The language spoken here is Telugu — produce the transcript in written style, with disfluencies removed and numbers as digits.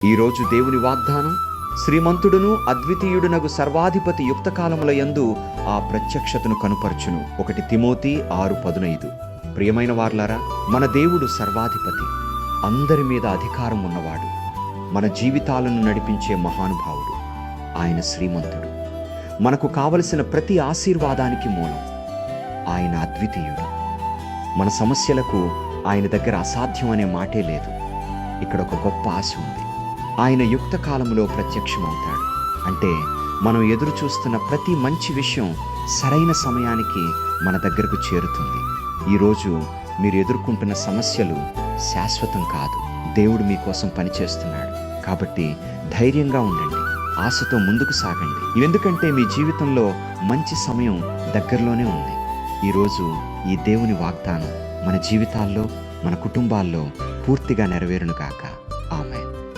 ఈరోజు దేవుని వాగ్దానం, శ్రీమంతుడును అద్వితీయుడునగు సర్వాధిపతి యుక్తకాలముల యందు ఆ ప్రత్యక్షతను కనుపరచును. 1 తిమోతి 6:15. ప్రియమైన వార్లారా, మన దేవుడు సర్వాధిపతి, అందరి మీద అధికారం ఉన్నవాడు, మన జీవితాలను నడిపించే మహానుభావుడు. ఆయన శ్రీమంతుడు, మనకు కావలసిన ప్రతి ఆశీర్వాదానికి మూలం. ఆయన అద్వితీయుడు. మన సమస్యలకు ఆయన దగ్గర అసాధ్యం అనే మాటే లేదు. ఇక్కడ ఒక గొప్ప ఆశ ఉంది. ఆయన యుక్త కాలంలో ప్రత్యక్షమవుతాడు. అంటే మనం ఎదురు చూస్తున్న ప్రతి మంచి విషయం సరైన సమయానికి మన దగ్గరకు చేరుతుంది. ఈరోజు మీరు ఎదుర్కొంటున్న సమస్యలు శాశ్వతం కాదు. దేవుడు మీకోసం పనిచేస్తున్నాడు. కాబట్టి ధైర్యంగా ఉండండి, ఆశతో ముందుకు సాగండి. ఎందుకంటే మీ జీవితంలో మంచి సమయం దగ్గరలోనే ఉంది. ఈరోజు ఈ దేవుని వాగ్దానం మన జీవితాల్లో, మన కుటుంబాల్లో పూర్తిగా నెరవేరును గాక. ఆమేన్.